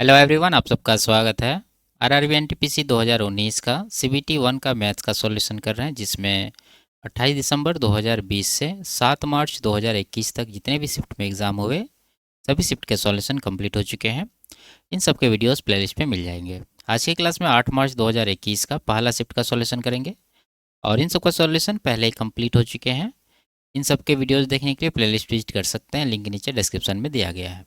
Hello everyone, आप सबका स्वागत है। आरआरबी एनटीपीसी 2019 का सीबीटी 1 का मैथ्स का सॉल्यूशन कर रहे हैं, जिसमें 28 दिसंबर 2020 से 7 मार्च 2021 तक जितने भी शिफ्ट में एग्ज़ाम हुए सभी शिफ्ट के सॉल्यूशन कंप्लीट हो चुके हैं। इन सब के वीडियोस प्लेलिस्ट में मिल जाएंगे। आज की क्लास में 8 मार्च 2021 का पहला शिफ्ट का सॉल्यूशन करेंगे और इन सब का सॉल्यूशन पहले ही कंप्लीट हो चुके हैं। इन सब के वीडियोस देखने के लिए प्लेलिस्ट विजिट कर सकते हैं, लिंक नीचे डिस्क्रिप्शन में दिया गया है।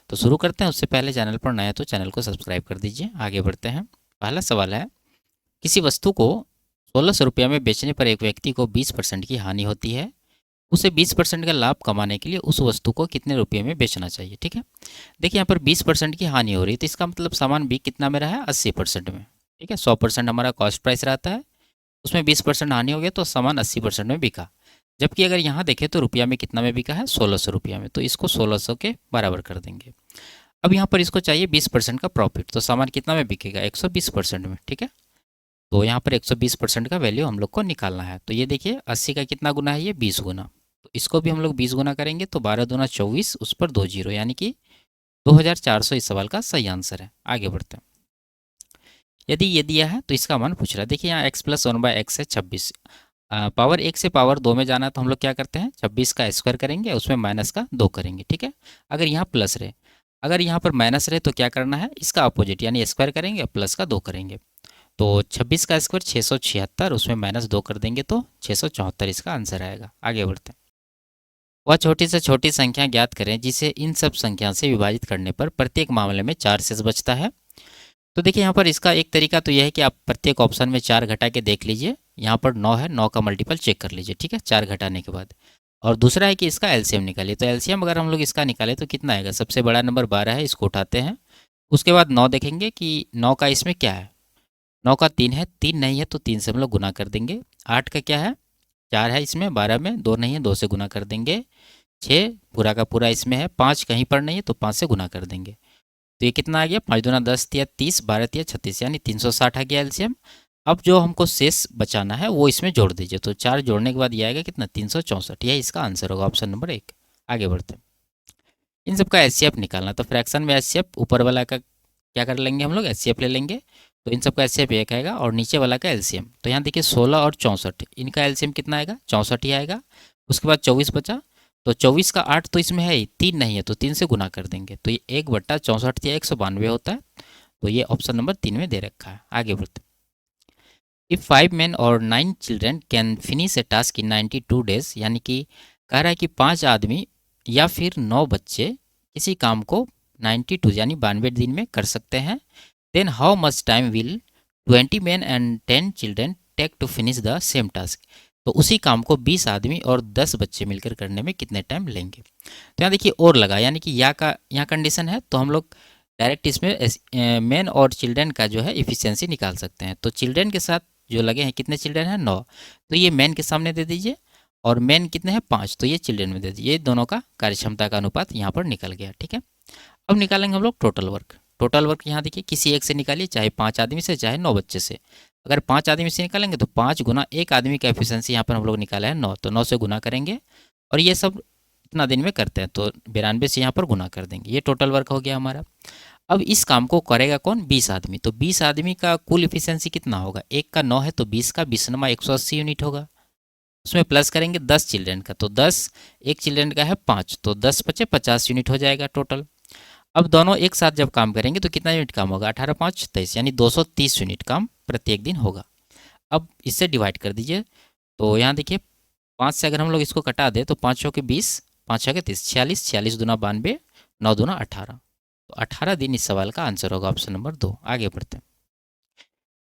तो शुरू करते हैं। उससे पहले चैनल पर नया है तो चैनल को सब्सक्राइब कर दीजिए। आगे बढ़ते हैं। पहला सवाल है, किसी वस्तु को 1600 रुपये में बेचने पर एक व्यक्ति को 20% की हानि होती है। उसे 20% का लाभ कमाने के लिए उस वस्तु को कितने रुपये में बेचना चाहिए। ठीक है, देखिए यहाँ पर 20% की हानि हो रही है, तो इसका मतलब सामान बिक कितना में रहा है, 80% में। ठीक है, 100% हमारा कॉस्ट प्राइस रहता है, उसमें 20% हानि हो गया तो सामान 80% में बिका। जबकि अगर यहाँ देखें तो रुपया में कितना में बिका है, 1600 रुपया में, तो इसको 1600 के बराबर कर देंगे। अब यहाँ पर इसको चाहिए 20% का प्रॉफिट, तो सामान कितना में बिकेगा, 120% में। ठीक है, तो यहाँ पर 120% का वैल्यू हम लोग को निकालना है। तो ये देखिए 80 का कितना गुना है, ये 20 गुना। तो इसको भी हम लोग 20 गुना करेंगे तो 12 दूना 24, उस पर 2 जीरो, यानी कि 2400 इस सवाल का सही आंसर है। आगे बढ़ते हैं। यदि ये दिया है तो इसका मान पूछ रहा है। देखिए यहाँ एक्स प्लस 1/x है 26। पावर 1 से पावर 2 में जाना है तो हम लोग क्या करते हैं, 26 का स्क्वायर करेंगे, उसमें माइनस का 2 करेंगे। ठीक है, अगर यहाँ प्लस रहे, अगर यहाँ पर माइनस रहे तो क्या करना है, इसका अपोजिट यानी स्क्वायर करेंगे और प्लस का 2 करेंगे। तो 26 का स्क्वायर 676, उसमें माइनस 2 कर देंगे तो 674 इसका आंसर आएगा। आगे बढ़ते हैं। वह छोटी से छोटी संख्या ज्ञात करें जिसे इन सब संख्या से विभाजित करने पर प्रत्येक मामले में 4 शेष बचता है। तो देखिए यहाँ पर इसका एक तरीका तो यह है कि आप प्रत्येक ऑप्शन में 4 घटा के देख लीजिए। यहाँ पर 9 है, 9 का मल्टीपल चेक कर लीजिए। ठीक है, 4 घटाने के बाद। और दूसरा है कि इसका एलसीएम निकालिए। तो एलसीएम अगर हम लोग इसका निकालें तो कितना आएगा, सबसे बड़ा नंबर 12 है, इसको उठाते हैं। उसके बाद 9 देखेंगे कि 9 का इसमें क्या है, 9 का 3 है, 3 नहीं है तो 3 से हम लोग गुना कर देंगे। 8 का क्या है, 4 है इसमें, 12 में 2 नहीं है, 2 से गुना कर देंगे। 6 पूरा का पूरा इसमें है, 5 कहीं पर नहीं है तो 5 से गुना कर देंगे। तो ये कितना आ गया, 5 दूना 10 या 30, 12 या 36, यानी 360 आ गया एलसीएम। अब जो हमको शेष बचाना है वो इसमें जोड़ दीजिए। तो 4 जोड़ने के बाद ये आएगा कितना, 364। यही इसका आंसर होगा, ऑप्शन नंबर 1। आगे बढ़ते हैं। इन सबका एचसीएफ निकालना, तो फ्रैक्शन में एचसीएफ ऊपर वाला का क्या कर लेंगे हम लोग, एचसीएफ ले लेंगे। तो इन सबका एचसीएफ एक आएगा और नीचे वाला का एलसीएम। तो यहाँ देखिए 16 और 64, इनका एलसीएम कितना आएगा, 64 ही आएगा। उसके बाद 24 बचा, तो 24 का 8 तो इसमें है ही, 3 नहीं है तो 3 से गुना कर देंगे। तो ये 1/64 या 192 होता है। तो ये ऑप्शन नंबर 3 में दे रखा है। आगे बढ़ते हैं। इफ़ 5 men और 9 children can finish A task in 92 days, यानी कि कह रहा है कि 5 आदमी या फिर 9 बच्चे किसी काम को 92 यानी 92 दिन में कर सकते हैं। Then how much time will 20 men and 10 children take to finish the same task. तो उसी काम को 20 आदमी और 10 बच्चे मिलकर करने में कितने टाइम लेंगे। तो यहाँ देखिए और लगा, यानी कि या का यहाँ कंडीशन है तो हम लोग डायरेक्ट इसमें मेन और चिल्ड्रेन का जो है इफिशियंसी निकाल सकते हैं। तो चिल्ड्रेन के साथ जो लगे हैं, कितने चिल्ड्रेन हैं, 9, तो ये मेन के सामने दे दीजिए। और मेन कितने हैं, 5, तो ये चिल्ड्रेन में दे दीजिए। ये दोनों का कार्यक्षमता का अनुपात यहाँ पर निकल गया। ठीक है, अब निकालेंगे हम लोग टोटल वर्क। टोटल वर्क यहाँ देखिए किसी एक से निकालिए, चाहे 5 आदमी से चाहे 9 बच्चे से। अगर 5 आदमी से निकालेंगे तो 5 गुना एक आदमी का एफिशिएंसी यहाँ पर हम लोग निकाला है 9, तो 9 से गुना करेंगे। और ये सब कितना दिन में करते हैं, तो 92 से यहाँ पर गुना कर देंगे। ये टोटल वर्क हो गया हमारा। अब इस काम को करेगा कौन, 20 आदमी। तो 20 आदमी का कुल इफिशियंसी कितना होगा, एक का 9 है तो 20 का 20 नमा 180 यूनिट होगा। उसमें प्लस करेंगे 10 चिल्ड्रेन का, तो 10, एक चिल्ड्रेन का है 5, तो 10 बचे 50 यूनिट हो जाएगा टोटल। अब दोनों एक साथ जब काम करेंगे तो कितना यूनिट काम होगा, 18 5 23, यानी 230 यूनिट काम प्रत्येक दिन होगा। अब इससे डिवाइड कर दीजिए। तो यहाँ देखिए 5 से अगर हम लोग इसको कटा दें तो 5 के 20, 5 के 30, 46, 46 दूना 92, 9 दूना 18। तो 18 दिन इस सवाल का आंसर होगा, ऑप्शन नंबर 2। आगे बढ़ते हैं।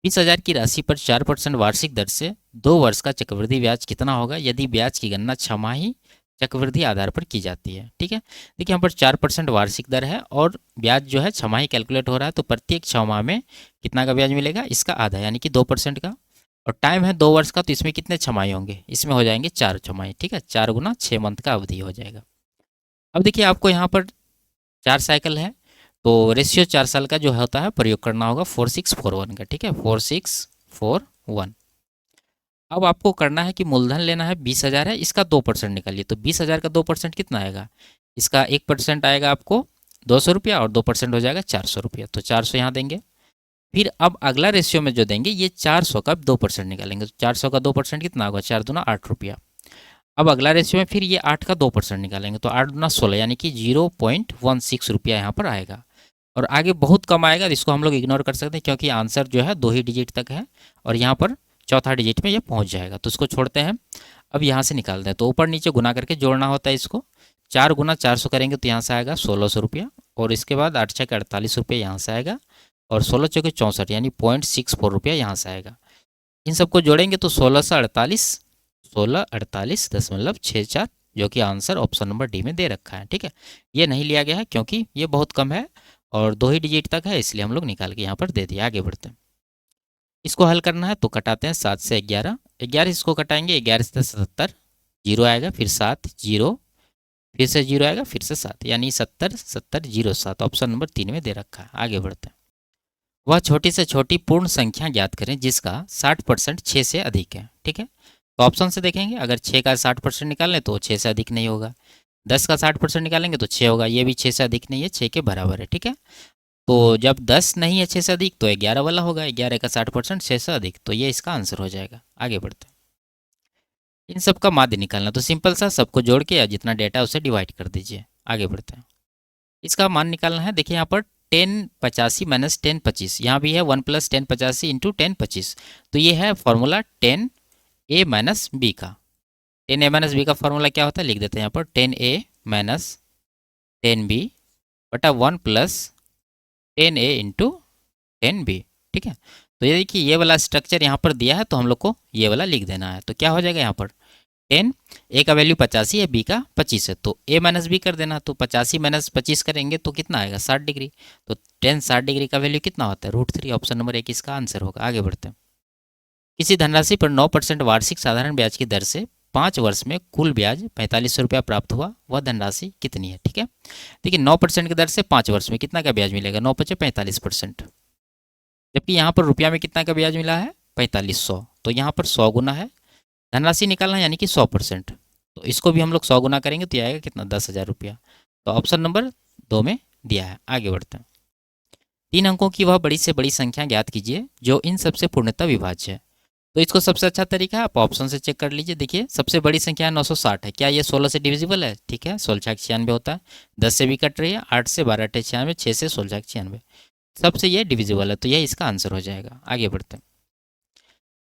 20,000 की राशि पर 4% वार्षिक दर से 2 वर्ष का चक्रवृद्धि ब्याज कितना होगा यदि ब्याज की गणना छमाही चक्रवृद्धि आधार पर की जाती है। ठीक है, देखिए यहाँ पर 4% वार्षिक दर है और ब्याज जो है छमाही कैलकुलेट हो रहा है, तो प्रत्येक 6 माह में कितना का ब्याज मिलेगा, इसका आधा यानी कि 2% का। और टाइम है 2 वर्ष का, तो इसमें कितने छमाही होंगे, इसमें हो जाएंगे 4 छमाही। ठीक है, 4 गुना 6 मंथ का अवधि हो जाएगा। अब देखिए आपको यहाँ पर 4 साइकिल है, तो रेशियो 4 साल का जो होता है प्रयोग करना होगा 4641 का। ठीक है, 4641। अब आपको करना है कि मूलधन लेना है 20,000 है, इसका 2% निकालिए। तो 20,000 का 2% कितना आएगा, इसका 1% आएगा आपको 200 रुपया और 2% हो जाएगा 400 रुपया, तो 400 यहाँ देंगे। फिर अब अगला रेशियो में जो देंगे ये 400 का 2% निकालेंगे, तो 400 का 2% कितना होगा, 4 दूना 8 रुपया। अब अगला रेशियो में फिर ये 8 का 2% निकालेंगे, तो 8 दूना 16 यानी कि 0.16 रुपया यहाँ पर आएगा। और आगे बहुत कम आएगा, तो इसको हम लोग इग्नोर कर सकते हैं क्योंकि आंसर जो है 2 ही डिजिट तक है और यहाँ पर चौथा डिजिट में ये पहुँच जाएगा, तो उसको छोड़ते हैं। अब यहाँ से निकालते हैं, तो ऊपर नीचे गुना करके जोड़ना होता है इसको। 4 गुना 400 करेंगे तो यहाँ से आएगा 1600 रुपया, और इसके बाद 8 छः 48 रुपये यहाँ से आएगा, और 16 चौके 64 यानी 0.64 रुपया यहाँ से आएगा। इन सबको जोड़ेंगे तो 1648.64 जो कि आंसर ऑप्शन नंबर डी में दे रखा है। ठीक है, ये नहीं लिया गया है क्योंकि ये बहुत कम है और 2 ही डिजिट तक है, इसलिए हम लोग निकाल के यहाँ पर दे दिए। आगे बढ़ते हैं, इसको हल करना है तो कटाते हैं 7 से 11, 11 इसको कटाएंगे, 11 से 77 जीरो आएगा, फिर 7 जीरो, फिर से जीरो आएगा, फिर से 7 यानी 70 70 0 7 ऑप्शन नंबर 3 में दे रखा है। आगे बढ़ते हैं, वह छोटी से छोटी पूर्ण संख्या ज्ञात करें जिसका 60% 6 से अधिक है। ठीक है, तो ऑप्शन से देखेंगे, अगर 6 का 60% निकालें तो 6 से अधिक नहीं होगा, 10 का 60% निकालेंगे तो 6 होगा, ये भी 6 से अधिक नहीं है, 6 के बराबर है। ठीक है, तो जब 10 नहीं है 6 से अधिक तो 11 वाला होगा, 11 का 60% 6 से अधिक, तो ये इसका आंसर हो जाएगा। आगे बढ़ते हैं, इन सब का माध्य निकालना, तो सिंपल सा सबको जोड़ के या जितना डेटा है उसे डिवाइड कर दीजिए। आगे बढ़ते हैं, इसका मान निकालना है। देखिए यहाँ पर 1085 माइनस 1025, यहाँ भी है 1 + 1085 इंटू 1025, तो ये है फॉर्मूला 10a माइनस बी का। 10a माइनस बी का फॉर्मूला क्या होता है, लिख देते हैं यहाँ पर 10a माइनस 10b बटा 1 + 10a इंटू 10b। ठीक है, तो ये देखिए ये वाला स्ट्रक्चर यहाँ पर दिया है, तो हम लोग को ये वाला लिख देना है। तो क्या हो जाएगा यहाँ पर 10, ए का वैल्यू 85 है, बी का 25 है, तो ए माइनस बी कर देना, तो 85 माइनस 25 करेंगे तो कितना आएगा 60 डिग्री, तो 10 60 डिग्री का वैल्यू कितना होता है √3, ऑप्शन नंबर 1 इसका आंसर होगा। आगे बढ़ते हैं, किसी धनराशि पर 9% वार्षिक साधारण ब्याज की दर से 5 वर्ष में कुल ब्याज 4500 रुपया प्राप्त हुआ, वह धनराशि कितनी है। ठीक है, देखिए 9% की दर से 5 वर्ष में कितना का ब्याज मिलेगा, 9 × 45%, जबकि यहाँ पर रुपया में कितना का ब्याज मिला है 4500, तो यहाँ पर 100 गुना है, धनराशि निकालना है यानी कि 100%, तो इसको भी हम लोग 100 गुना करेंगे तो ये आएगा कितना 10,000 रुपया, तो ऑप्शन नंबर 2 में दिया है। आगे बढ़ते हैं, 3 अंकों की वह बड़ी से बड़ी संख्या ज्ञात कीजिए जो इन सबसे पूर्णतः विभाज्य है। तो इसको सबसे अच्छा तरीका है आप ऑप्शन से चेक कर लीजिए। देखिए सबसे बड़ी संख्या 960 है, क्या ये 16 से डिविजिबल है, ठीक है, 16 96 होता है, 10 से भी कट रही है, 8 से 12 96, 6 से 16 96, सबसे ये डिविजिबल है, तो यह इसका आंसर हो जाएगा। आगे बढ़ते हैं,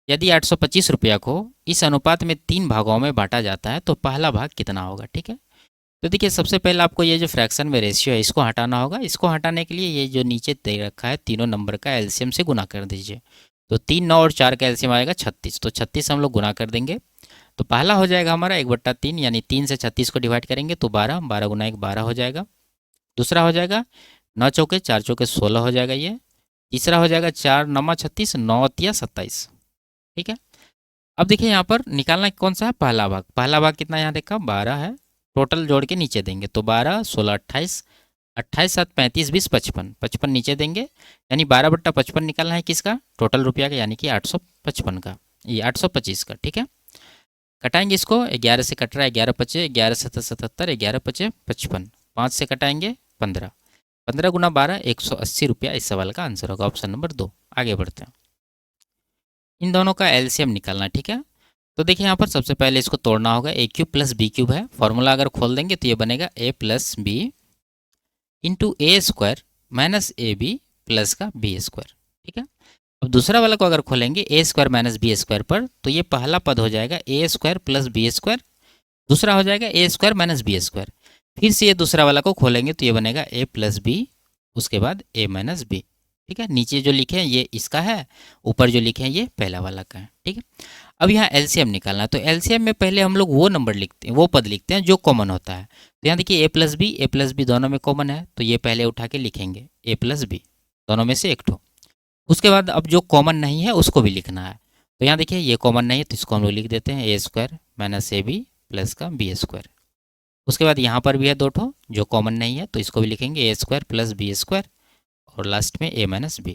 यदि 825 रुपया को इस अनुपात में 3 भागों में बांटा जाता है तो पहला भाग कितना होगा। ठीक है, तो देखिए सबसे पहले आपको ये जो फ्रैक्शन में रेशियो है इसको हटाना होगा। इसको हटाने के लिए ये जो नीचे दे रखा है तीनों नंबर का एलसीएम से गुना कर दीजिए, तो 3 9 और 4 का एलसीएम आएगा 36, तो 36 हम लोग गुना कर देंगे, तो पहला हो जाएगा हमारा 1/3 यानी 3 से 36 को डिवाइड करेंगे तो 12, 12 गुना 1 12 हो जाएगा। दूसरा हो जाएगा 9 चौके 4 चौके 16 हो जाएगा ये। तीसरा हो जाएगा 4 9 36, 9 तिया 27। ठीक है, अब देखिए यहाँ पर निकालना कौन सा है, पहला भाग। पहला भाग कितना यहाँ देखा 12 है, टोटल जोड़ के नीचे देंगे तो 12 16 28, 28 7 35 20 55, 55 नीचे देंगे, यानी 12/55 निकालना है किसका, टोटल रुपया का, यानी कि 855 का, ये 825 का। ठीक है, कटाएंगे इसको, 11 से कट रहा है, 11 पचे 11 7 77, 11 पचे 55, 5 से कटाएंगे 15, 15 गुना 12 180 रुपया इस सवाल का आंसर होगा, ऑप्शन नंबर 2। आगे बढ़ते हैं, इन दोनों का एलसीएम निकालना। ठीक है, तो देखिए यहाँ पर सबसे पहले इसको तोड़ना होगा, a³ + b³ है, फॉर्मूला अगर खोल देंगे तो ये बनेगा a + b into a² minus ab plus का b²। ठीक है, अब दूसरा वाला को अगर खोलेंगे a² माइनस b² पर, तो ये पहला पद हो जाएगा a² + b², दूसरा हो जाएगा a² माइनस b², फिर से ये दूसरा वाला को खोलेंगे तो ये बनेगा a + b, उसके बाद a माइनस b। ठीक है, नीचे जो लिखे हैं ये इसका है, ऊपर जो लिखे हैं ये पहला वाला का है। ठीक है, अब यहाँ एलसीएम निकालना है, तो एलसीएम में पहले हम लोग वो नंबर लिखते हैं, वो पद लिखते हैं जो कॉमन होता है। तो यहाँ देखिए a + b दोनों में कॉमन है, तो ये पहले उठा के लिखेंगे a + b, दोनों में से एक ठो। उसके बाद अब जो कॉमन नहीं है उसको भी लिखना है, तो यहाँ देखिए ये कॉमन नहीं है तो इसको हम लोग लिख देते हैं a² माइनस ab प्लस का b²। उसके बाद यहाँ पर भी है 2 ठो जो कॉमन नहीं है, तो इसको भी लिखेंगे a² + b², और लास्ट में a माइनस b।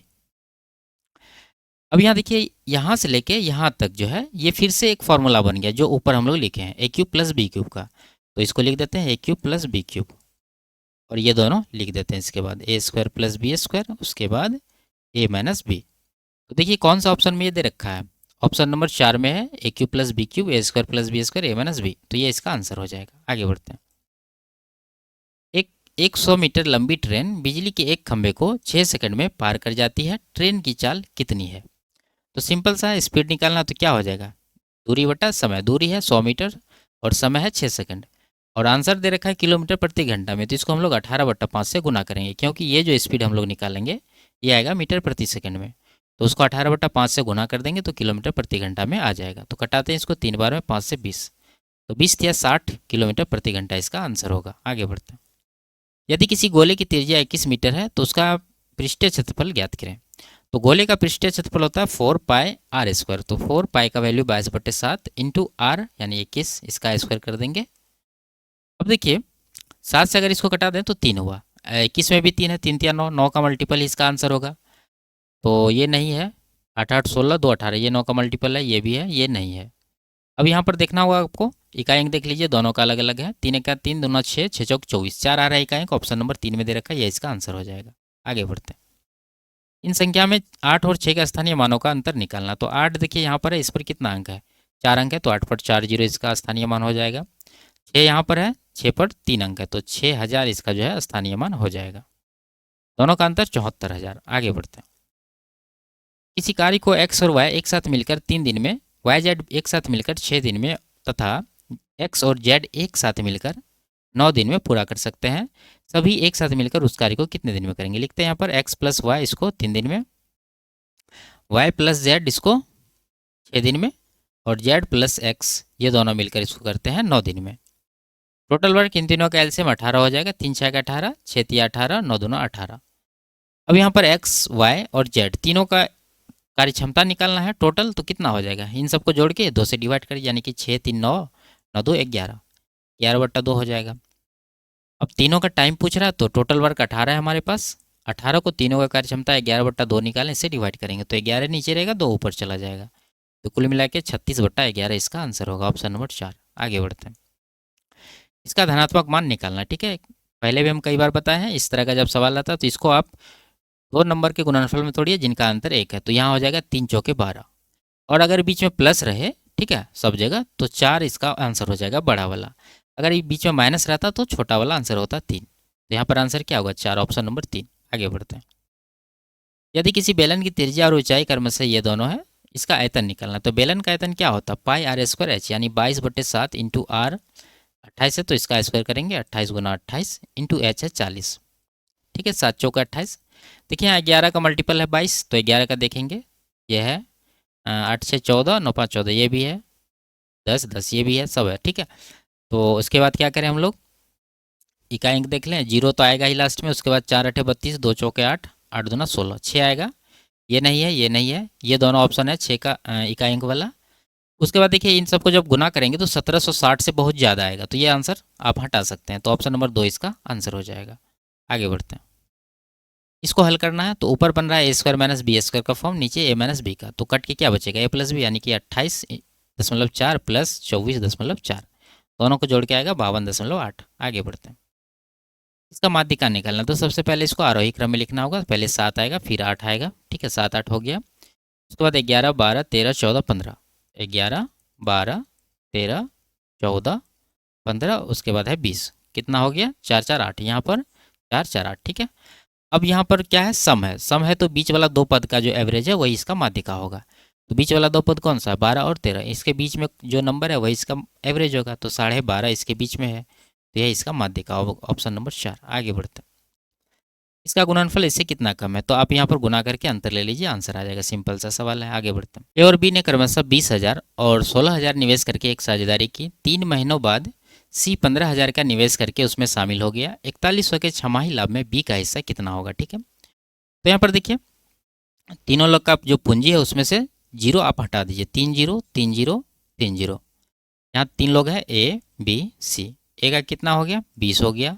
अब यहाँ देखिए यहाँ से लेके यहाँ तक जो है ये फिर से एक फार्मूला बन गया जो ऊपर हम लोग लिखे हैं a³ + b³ का, तो इसको लिख देते हैं a³ + b³। और ये दोनों लिख देते हैं इसके बाद ए स्क्वायर प्लस बी स्क्वायर, उसके बाद ए माइनस बी। तो देखिए कौन सा ऑप्शन में ये दे रखा है, ऑप्शन नंबर 4 में है ए क्यू प्लस बी क्यूब ए स्क्वायर प्लस बी स्क्वायर ए माइनस बी, तो ये इसका आंसर हो जाएगा। आगे बढ़ते हैं। एक 100 मीटर लंबी ट्रेन बिजली के एक खंभे को 6 सेकंड में पार कर जाती है, ट्रेन की चाल कितनी है? तो सिंपल सा है, स्पीड निकालना तो क्या हो जाएगा, दूरी बटा समय। दूरी है 100 मीटर और समय है 6 सेकंड, और आंसर दे रखा है किलोमीटर प्रति घंटा में, तो इसको हम लोग 18/5 से गुना करेंगे, क्योंकि ये जो स्पीड हम लोग निकालेंगे ये आएगा मीटर प्रति सेकंड में। तो उसको 18/5 से गुना कर देंगे तो किलोमीटर प्रति घंटा में आ जाएगा। तो कटाते हैं इसको 3 बार में, 5 से 20, तो 20 या 60 किलोमीटर प्रति घंटा इसका आंसर होगा। आगे बढ़ते हैं। यदि किसी गोले की त्रिज्या 21 मीटर है तो उसका पृष्ठीय क्षेत्रफल ज्ञात करें। तो गोले का पृष्ठीय क्षेत्रफल होता है 4 पाई आर स्क्वायर, तो 4 पाई का वैल्यू 22/7 इंटू आर यानी 21, इसका स्क्वायर कर देंगे। अब देखिए 7 से अगर इसको कटा दें तो 3 हुआ, 21 में भी 3 है, 3 3 9, 9 का मल्टीपल इसका आंसर होगा। तो ये नहीं है, 8 8 16 2 18, ये 9 का मल्टीपल है, ये भी है, ये नहीं है। अब यहाँ पर देखना होगा आपको, इकाई अंक देख लीजिए, दोनों का अलग अलग है। 3 1 3 2 6 6 चौक 24, 4 आ रहा है इकाई अंक, ऑप्शन नंबर 3 में दे रखा है, ये इसका आंसर हो जाएगा। आगे बढ़ते हैं। इन संख्या में 8 और 6 का स्थानीय मानों का अंतर निकालना। तो 8 देखिए यहाँ पर है, इस पर कितना अंक है, 4 अंक है, तो 8/40 इसका स्थानीय मान हो जाएगा। 6 यहाँ पर है, 6 पर 3 अंक है, तो 6000 इसका जो है स्थानीय मान हो जाएगा। दोनों का अंतर 74,000। आगे बढ़ते हैं। किसी कार्य को एक्स और वाई एक साथ मिलकर 3 दिन में, वाई जेड एक साथ मिलकर 6 दिन में तथा एक्स और जेड एक साथ मिलकर 9 दिन में पूरा कर सकते हैं। सभी एक साथ मिलकर उस कार्य को कितने दिन में करेंगे? लिखते हैं यहाँ पर एक्स प्लस वाई इसको 3 दिन में, वाई प्लस जेड इसको 6 दिन में, और जेड प्लस एक्स ये दोनों मिलकर इसको करते हैं 9 दिन में। टोटल वर्क इन तीनों का एलसीएम 18 हो जाएगा। 3 6 18, 6 3 18, 9 2 18। अब यहाँ पर एक्स वाई और जेड तीनों का कार्य क्षमता निकालना है टोटल, तो कितना हो जाएगा, इन सबको जोड़ के 2 से डिवाइड करिए, यानी कि 6 3 9, 9 2 11, 11/2 हो जाएगा। अब तीनों का टाइम पूछ रहा है, तो टोटल वर्क 18 है हमारे पास, 18 को तीनों का कार्य क्षमता 11/2 निकालें, इससे डिवाइड करेंगे तो 11 नीचे रहेगा, 2 ऊपर चला जाएगा, तो कुल मिला के 36/11 इसका आंसर होगा, ऑप्शन नंबर 4। आगे बढ़ते हैं। इसका धनात्मक मान निकालना, ठीक है। पहले भी हम कई बार बताए हैं, इस तरह का जब सवाल आता है तो इसको आप 2 नंबर के गुणनफल में तोड़िए जिनका अंतर 1 है, तो यहाँ हो जाएगा 3 चौके 12, और अगर बीच में प्लस रहे, ठीक है, सब जगह, तो 4 इसका आंसर हो जाएगा बड़ा वाला। अगर ये बीच में माइनस रहता तो छोटा वाला आंसर होता 3, तो यहाँ पर आंसर क्या होगा, 4, ऑप्शन नंबर 3। आगे बढ़ते हैं। यदि किसी बेलन की त्रिज्या और ऊंचाई क्रमशः ये दोनों है, इसका आयतन निकालना। तो बेलन का आयतन क्या होता है, पाई आर स्क्वायर एच, यानी 22/7 इंटू आर 28 है, तो इसका स्क्वायर करेंगे, 28 गुना 28 इंटू एच है 40, ठीक है, 7 चौका 28। देखिए यहाँ 11 का मल्टीपल है 22, तो 11 का देखेंगे, ये है 8 6 14, 9 5 14, ये भी है 10 10, ये भी है, सब है, ठीक है। तो उसके बाद क्या करें हम लोग, इकाई अंक देख लें, 0 तो आएगा ही लास्ट में, उसके बाद 4 8 32, 2 चौके 8, 8 दूना 16, 6 आएगा, ये नहीं है, ये नहीं है, ये दोनों ऑप्शन है 6 का इकाई अंक वाला। उसके बाद देखिए इन सबको जब गुना करेंगे तो 1760 से बहुत ज़्यादा आएगा, तो ये आंसर आप हटा सकते हैं, तो ऑप्शन नंबर 2 इसका आंसर हो जाएगा। आगे बढ़ते हैं। इसको हल करना है, तो ऊपर बन रहा है ए स्क्वायर माइनस बी स्क्वायर का फॉर्म, नीचे ए माइनस बी का, तो कट के क्या बचेगा, ए प्लस बी, यानी कि 28.4 प्लस 24.4, दोनों को जोड़ के आएगा 52.8। आगे बढ़ते हैं। इसका माध्यिका निकालना, तो सबसे पहले इसको आरोही क्रम में लिखना होगा, पहले 7 आएगा फिर 8 आएगा, ठीक है, 7 8 हो गया। उसके बाद 11 12 13 14 15, 11 12 13 14 15, उसके बाद है 20, कितना हो गया, 4 4 8, यहाँ पर 4 4 8, ठीक है। अब यहाँ पर क्या है, सम है, तो बीच वाला 2 पद का जो एवरेज है वही इसका माध्यिका होगा। तो बीच वाला 2 पद कौन सा है, 12 और 13, इसके बीच में जो नंबर है वही इसका एवरेज होगा, तो 12.5 इसके बीच में है, तो यह इसका माध्यिका होगा, ऑप्शन नंबर 4। आगे बढ़ते हैं। इसका गुणनफल इससे कितना कम है, तो आप यहाँ पर गुना करके अंतर ले लीजिए, आंसर आ जाएगा, सिंपल सा सवाल है। आगे बढ़ते हैं। ए और बी ने क्रमशः 20,000 और 16,000 निवेश करके एक साझेदारी की। 3 महीनों बाद सी 15,000 का निवेश करके उसमें शामिल हो गया। 4100 के छमाही लाभ में बी का हिस्सा कितना होगा, ठीक है। तो यहाँ पर देखिए तीनों लोग का जो पूंजी है उसमें से 0 आप हटा दीजिए, 3 0 3 0 3 0, यहाँ 3 लोग हैं ए बी सी। ए का कितना हो गया, 20 हो गया,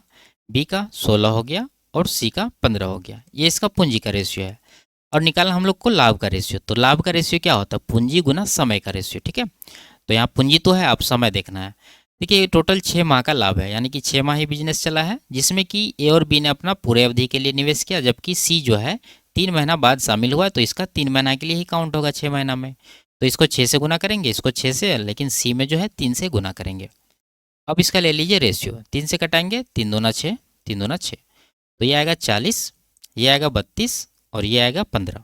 बी का 16 हो गया और सी का 15 हो गया। ये इसका पूंजी का रेशियो है, और निकालना हम लोग को लाभ का रेशियो। तो लाभ का रेशियो क्या होता है, पूंजी गुना समय का रेशियो, ठीक है। तो यहाँ पूंजी तो है, अब समय देखना है। देखिए टोटल 6 माह का लाभ है, यानी कि 6 माह ही बिजनेस चला है, जिसमें कि ए और बी ने अपना पूरे अवधि के लिए निवेश किया, जबकि सी जो है 3 महीना बाद शामिल हुआ, तो इसका 3 महीना के लिए ही काउंट होगा 6 महीना में। तो इसको 6 से गुना करेंगे, इसको 6 से, लेकिन सी में जो है 3 से गुना करेंगे। अब इसका ले लीजिए रेशियो, 3 से कटाएंगे, 3 दूना 6, 3 दूना 6, तो ये आएगा 40, ये आएगा 32 और ये आएगा 15।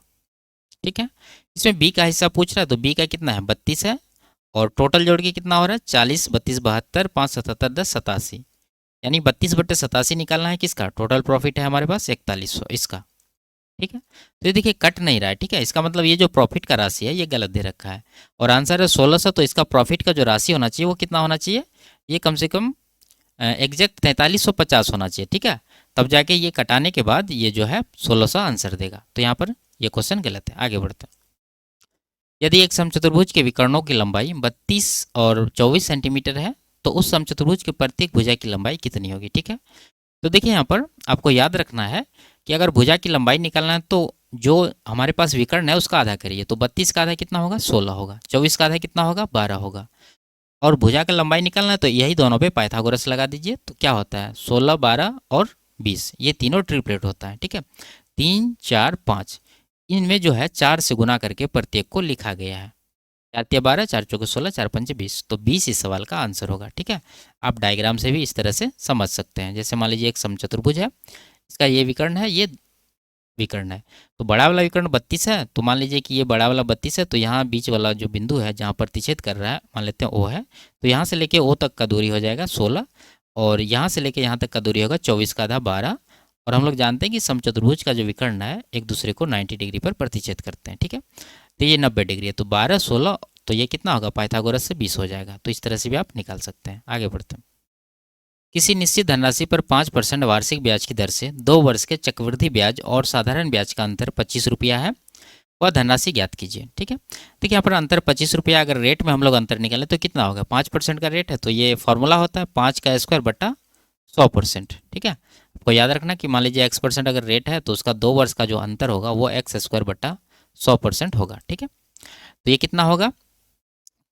ठीक है, इसमें बी का हिस्सा पूछ रहा है, तो बी का कितना है 32 है, और टोटल जोड़ के कितना हो रहा है 40, 32, 72, 5, 77, 10, 87, यानी 32/87 निकालना है। किसका टोटल प्रॉफिट है हमारे पास 4100 इसका। ठीक है, तो ये देखिए कट नहीं रहा है। ठीक है, इसका मतलब ये जो प्रॉफिट का राशि है ये गलत दे रखा है, और आंसर है 1600, तो इसका प्रॉफिट का जो राशि होना चाहिए वो कितना होना चाहिए, ये कम से कम एग्जैक्ट 4350 होना चाहिए। ठीक है, तब जाके ये कटाने के बाद ये जो है 1600 आंसर देगा, तो यहाँ पर ये क्वेश्चन गलत है। आगे बढ़ते हैं। यदि एक समचतुर्भुज के विकर्णों की लंबाई 32 और 24 सेंटीमीटर है, तो उस समचतुर्भुज के प्रत्येक भुजा की लंबाई कितनी होगी। ठीक है, तो देखिए यहाँ पर आपको याद रखना है कि अगर भुजा की लंबाई निकालना है तो जो हमारे पास विकर्ण है उसका आधा करिए, तो 32 का आधा कितना होगा 16 होगा, 24 का आधा कितना होगा 12 होगा, और भुजा का लंबाई निकालना है तो यही दोनों पे पाइथागोरस लगा दीजिए, तो क्या होता है 16, 12 और 20, ये तीनों ट्रिपलेट होता है। ठीक है, 3, 4, 5, इनमें जो है 4 से गुना करके प्रत्येक को लिखा गया है। 4×12, 4×4=16, 4×5=20, तो 20 इस सवाल का आंसर होगा। ठीक है, आप डायग्राम से भी इस तरह से समझ सकते हैं। जैसे मान लीजिए एक समचतुर्भुज है, इसका ये विकर्ण है, ये विकर्ण है, तो बड़ा वाला विकर्ण 32 है, तो मान लीजिए कि ये बड़ा वाला 32 है, तो यहाँ बीच वाला जो बिंदु है जहाँ प्रतिच्छेद कर रहा है मान लेते हैं ओ है, तो यहाँ से लेके ओ तक का दूरी हो जाएगा 16, और यहाँ से लेके यहाँ तक का दूरी होगा 24 का आधा 12, और हम लोग जानते हैं कि समचतुर्भुज का जो विकर्ण है एक दूसरे को 90 डिग्री पर प्रतिच्छेद करते हैं। ठीक है, तो ये 90 डिग्री है, तो 12, 16, तो ये कितना होगा पाइथागोरस से 20 हो जाएगा, तो इस तरह से भी आप निकाल सकते हैं। आगे बढ़ते हैं। किसी निश्चित धनराशि पर 5% वार्षिक ब्याज की दर से 2 वर्ष के चक्रवृद्धि ब्याज और साधारण ब्याज का अंतर 25 रुपया है, वह धनराशि ज्ञात कीजिए। ठीक है, देखिए यहाँ पर अंतर 25 रुपया, अगर रेट में हम लोग अंतर निकालें तो कितना होगा 5% का रेट है, तो ये फॉर्मूला होता है 5 का स्क्वायर बटा 100%। ठीक है, आपको याद रखना कि मान लीजिए x% अगर रेट है तो उसका 2 वर्ष का जो अंतर होगा वो x² बटा 100% होगा। ठीक है, तो ये कितना होगा,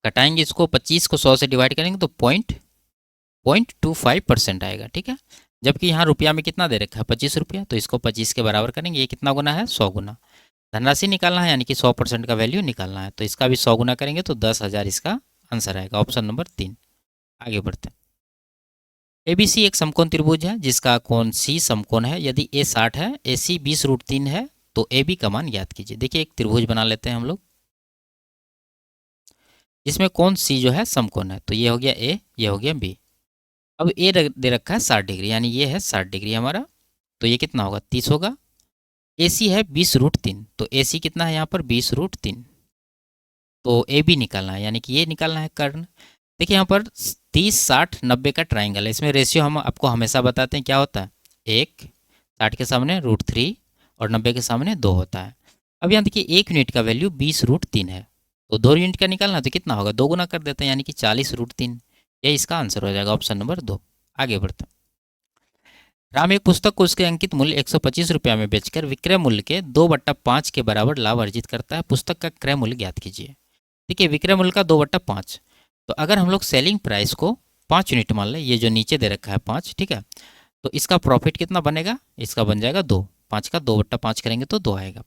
कटाएंगे इसको, 25 को 100 से डिवाइड करेंगे तो 0.25% आएगा। ठीक है, जबकि यहाँ रुपया में कितना दे रखा है 25 रुपया, तो इसको 25 के बराबर करेंगे, ये कितना गुना है 100 गुना, धनराशि निकालना है यानी कि 100% का वैल्यू निकालना है, तो इसका भी 100 गुना करेंगे तो 10,000 इसका आंसर आएगा, ऑप्शन नंबर 3। आगे बढ़ते हैं। ABC एक समकोण त्रिभुज है जिसका कोण C समकोण है, यदि A 60 है, AC 20√3 है, तो AB का मान ज्ञात कीजिए। देखिए एक त्रिभुज बना लेते हैं हम लोग, जिसमें कोण C जो है समकोण है, तो ये हो गया A, ये हो गया B। अब ए दे रखा है 60 डिग्री, यानी ये है 60 डिग्री हमारा, तो ये कितना होगा 30 होगा। ए सी है 20√3, तो ए सी कितना है यहाँ पर 20√3, तो ए बी निकालना है, यानी कि ये निकालना है कर्ण। देखिए यहाँ पर 30, 60, 90 का ट्राइंगल है, इसमें रेशियो हम आपको हमेशा बताते हैं क्या होता है 1, 60 के सामने √3 और 90 के सामने 2 होता है। अब यहाँ देखिए 1 यूनिट का वैल्यू 20√3 है, तो 2 यूनिट का निकालना तो कितना होगा 2 गुना कर देते हैं, यानी कि 40√3, ये इसका आंसर हो जाएगा, ऑप्शन नंबर 2। आगे बढ़ते हैं। राम एक पुस्तक को उसके अंकित मूल्य 125 रुपया में बेचकर विक्रय मूल्य के 2/5 के बराबर लाभ अर्जित करता है, पुस्तक का क्रय मूल्य ज्ञात कीजिए। देखिए विक्रय मूल्य का 2/5, तो अगर हम लोग सेलिंग प्राइस को 5 यूनिट मान लें, ये जो नीचे दे रखा है 5, ठीक है, तो इसका प्रॉफिट कितना बनेगा, इसका बन जाएगा 2, 5 का 2/5 करेंगे तो 2 आएगा।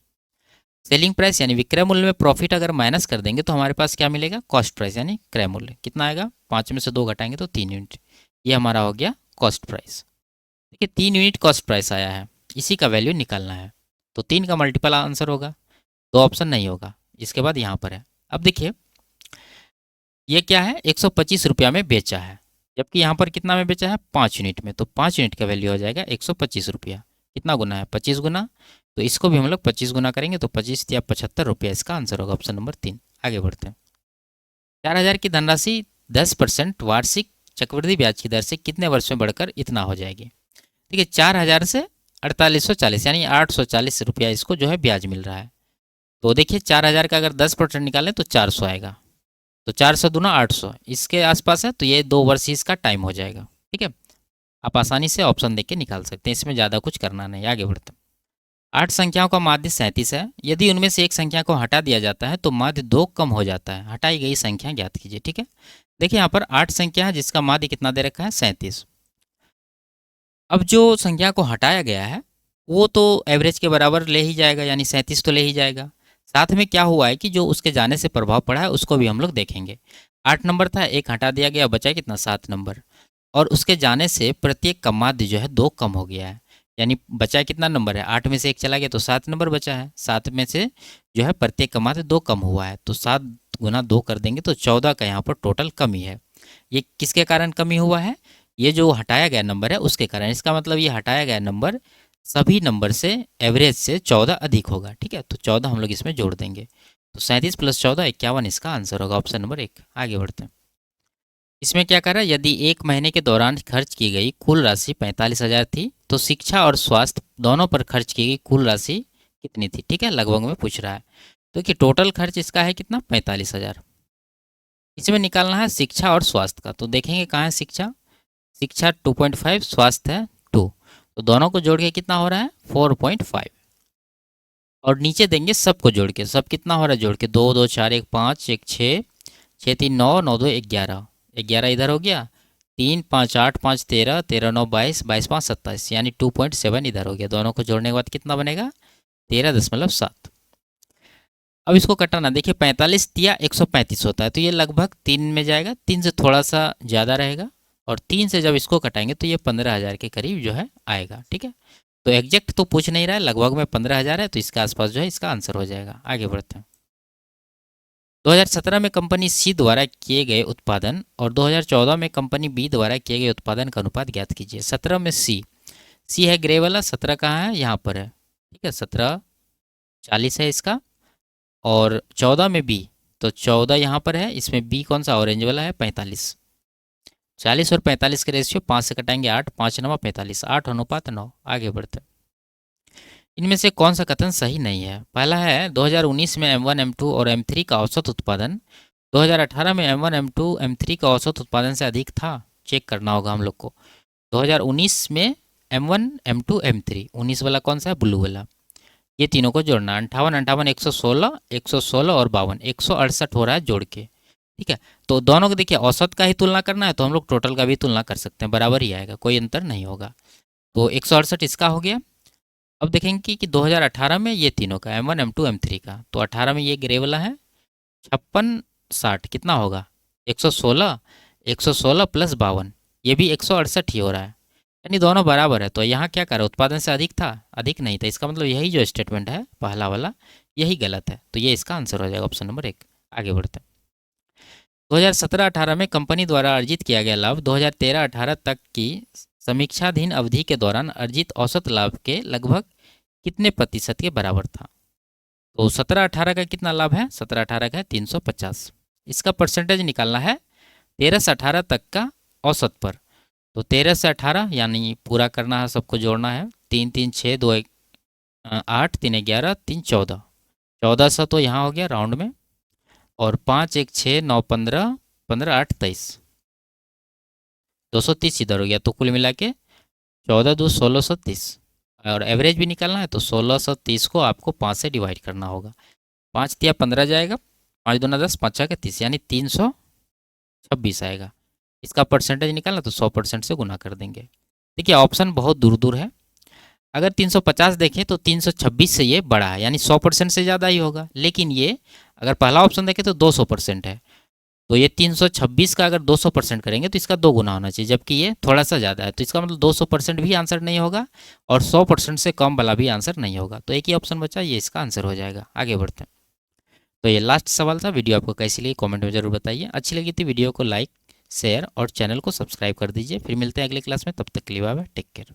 सेलिंग प्राइस यानी विक्रय मूल्य में प्रॉफिट अगर माइनस कर देंगे तो हमारे पास क्या मिलेगा कॉस्ट प्राइस, यानी क्रय मूल्य कितना आएगा, 5 में से 2 घटाएंगे तो 3 यूनिट, ये हमारा हो गया कॉस्ट प्राइस। देखिए 3 यूनिट कॉस्ट प्राइस आया है, इसी का वैल्यू निकालना है, तो 3 का मल्टीपल आंसर होगा, 2 ऑप्शन नहीं होगा, इसके बाद यहाँ पर है। अब देखिए ये क्या है 125 रुपया में बेचा है, जबकि यहाँ पर कितना में बेचा है 5 यूनिट में, तो 5 यूनिट का वैल्यू हो जाएगा 125 रुपया, कितना गुना है 25 गुना, तो इसको भी हम लोग 25 गुना करेंगे तो 25 या 75 रुपया इसका आंसर होगा, ऑप्शन नंबर 3। आगे बढ़ते हैं। 4,000 की धनराशि 10% वार्षिक चक्रवृद्धि ब्याज की दर से कितने वर्ष में बढ़कर इतना हो जाएगी। देखिए 4,000 से 4840 यानी 840 रुपया इसको जो है ब्याज मिल रहा है, तो देखिए 4,000 का अगर 10% निकालें तो 400 आएगा, तो 400 दूना 800 इसके आसपास है, तो ये 2 वर्ष ही इसका टाइम हो जाएगा। ठीक है, आप आसानी से ऑप्शन देख के निकाल सकते हैं, इसमें ज़्यादा कुछ करना नहीं। आगे बढ़ते हैं। 8 संख्याओं का माध्य 37 है। यदि उनमें से एक संख्या को हटा दिया जाता है तो माध्य 2 कम हो जाता है। हटाई गई संख्या ज्ञात कीजिए। ठीक है, देखिए यहाँ पर 8 संख्या है जिसका माध्य कितना दे रखा है, 37। अब जो संख्या को हटाया गया है वो तो एवरेज के बराबर ले ही जाएगा, यानी 37 तो ले ही जाएगा। साथ में क्या हुआ है कि जो उसके जाने से प्रभाव पड़ा है उसको भी हम लोग देखेंगे। 8 नंबर था, एक हटा दिया गया, बचा कितना, 7 नंबर। और उसके जाने से प्रत्येक का माध्य जो है 2 कम हो गया है, यानी बचा कितना नंबर है, 8 में से एक चला गया तो 7 नंबर बचा है। 7 में से जो है प्रत्येक का माध्य 2 कम हुआ है, तो 7 गुना 2 कर देंगे तो 14 का यहाँ पर टोटल कमी है। ये किसके कारण कमी हुआ है, ये जो हटाया गया नंबर है उसके कारण। इसका मतलब ये हटाया गया नंबर सभी नंबर से एवरेज से 14 अधिक होगा। ठीक है, तो 14 हम लोग इसमें जोड़ देंगे, तो 37 प्लस 14 51 इसका आंसर होगा, ऑप्शन नंबर 1। आगे बढ़ते हैं। इसमें क्या कर रहा है, यदि एक महीने के दौरान खर्च की गई कुल राशि 45,000 थी तो शिक्षा और स्वास्थ्य दोनों पर खर्च की गई कुल राशि कितनी थी। ठीक है, लगभग में पूछ रहा है, तो कि टोटल खर्च इसका है कितना, 45,000। इसमें निकालना है शिक्षा और स्वास्थ्य का, तो देखेंगे कहाँ है शिक्षा, शिक्षा 2.5, स्वास्थ्य है 2, तो दोनों को जोड़ के कितना हो रहा है, 4.5। और नीचे देंगे सबको जोड़ के, सब कितना हो रहा है जोड़ के, 2 2 4 1 5 1 6 6 3 9 9 2 11, 11 इधर हो गया, 3 5 8 5 13 13 9 22 22 5 27, यानी 2.7 इधर हो गया। दोनों को जोड़ने के बाद कितना बनेगा, 13.7। अब इसको कटाना, देखिए 45 दिया 135 होता है, तो ये लगभग 3 में जाएगा, 3 से थोड़ा सा ज़्यादा रहेगा, और 3 से जब इसको कटाएंगे तो ये 15,000 के करीब जो है आएगा। ठीक है, तो एग्जैक्ट तो पूछ नहीं रहा है, लगभग में 15,000 है, तो इसके आसपास जो है इसका आंसर हो जाएगा। आगे बढ़ते हैं। 2017 में कंपनी सी द्वारा किए गए उत्पादन और 2014 में कंपनी बी द्वारा किए गए उत्पादन का अनुपात ज्ञात कीजिए। 17 में सी है ग्रे वाला, 17 कहाँ है, यहाँ पर है। ठीक है, 17 40 है इसका, और 14 में बी, तो 14 यहाँ पर है, इसमें बी कौन सा, ऑरेंज वाला है, 45। 40 और 45 के रेशियो 5 से कटाएंगे 8, 5 9 45, 8 अनुपात 9। आगे बढ़ते हैं। इनमें से कौन सा कथन सही नहीं है। पहला है 2019 में M1 M2 और M3 का औसत उत्पादन 2018 में M1 M2 M3 का औसत उत्पादन से अधिक था। चेक करना होगा हम लोग को। 2019 में M1 M2 M3, 19 वाला कौन सा है, ब्लू वाला, ये तीनों को जोड़ना, 58 58 116 116 और 52, 168 हो रहा है जोड़ के। ठीक है, तो दोनों को देखिए औसत का ही तुलना करना है तो हम लोग टोटल का भी तुलना कर सकते हैं, बराबर ही आएगा, कोई अंतर नहीं होगा। तो 168 इसका हो गया। अब देखेंगे कि 2018 में ये तीनों का M1 M2 M3 का, तो 18 में ये ग्रे वाला है 56 60 कितना होगा, 116, 116 प्लस 52, ये भी 168 ही हो रहा है, यानी दोनों बराबर है। तो यहाँ क्या करा, उत्पादन से अधिक था, अधिक नहीं था, इसका मतलब यही जो स्टेटमेंट है पहला वाला यही गलत है, तो ये इसका आंसर हो जाएगा, ऑप्शन नंबर 1। आगे बढ़ते हैं। 2017-18 में कंपनी द्वारा अर्जित किया गया लाभ 2013-18 तक की समीक्षाधीन अवधि के दौरान अर्जित औसत लाभ के लगभग कितने प्रतिशत के बराबर था। तो 17-18 का कितना लाभ है, 17-18 का है 350। इसका परसेंटेज निकालना है 13 से 18 तक का औसत पर, तो 13 से 18 यानी पूरा करना है, सबको जोड़ना है, 3 3 6 2 1 8 3 11 3 14, 1400 तो यहाँ हो गया राउंड में, और 5 1 6 9 15 15 8 23, 230 इधर हो गया, तो कुल मिला के 14 2 1630, और एवरेज भी निकालना है तो 1630 को आपको 5 से डिवाइड करना होगा। 5 दिया 15 जाएगा, 5 दूना 10, 5 छः 30, यानी 326 आएगा। इसका परसेंटेज निकालना तो 100% से गुना कर देंगे। देखिए ऑप्शन बहुत दूर दूर है, अगर 350 देखें तो 326 से ये बड़ा है, यानी 100% से ज़्यादा ही होगा, लेकिन ये अगर पहला ऑप्शन देखें तो 200% है, तो ये 326 का अगर 200% करेंगे तो इसका 2 गुना होना चाहिए, जबकि ये थोड़ा सा ज़्यादा है, तो इसका मतलब 200% भी आंसर नहीं होगा और 100% से कम वाला भी आंसर नहीं होगा, तो एक ही ऑप्शन बचा, ये इसका आंसर हो जाएगा। आगे बढ़ते हैं। तो ये लास्ट सवाल था। वीडियो आपको कैसी लगी कमेंट में जरूर बताइए, अच्छी लगी थी वीडियो को लाइक शेयर और चैनल को सब्सक्राइब कर दीजिए। फिर मिलते हैं अगले क्लास में, तब तक के लिए बाय बाय, टेक केयर।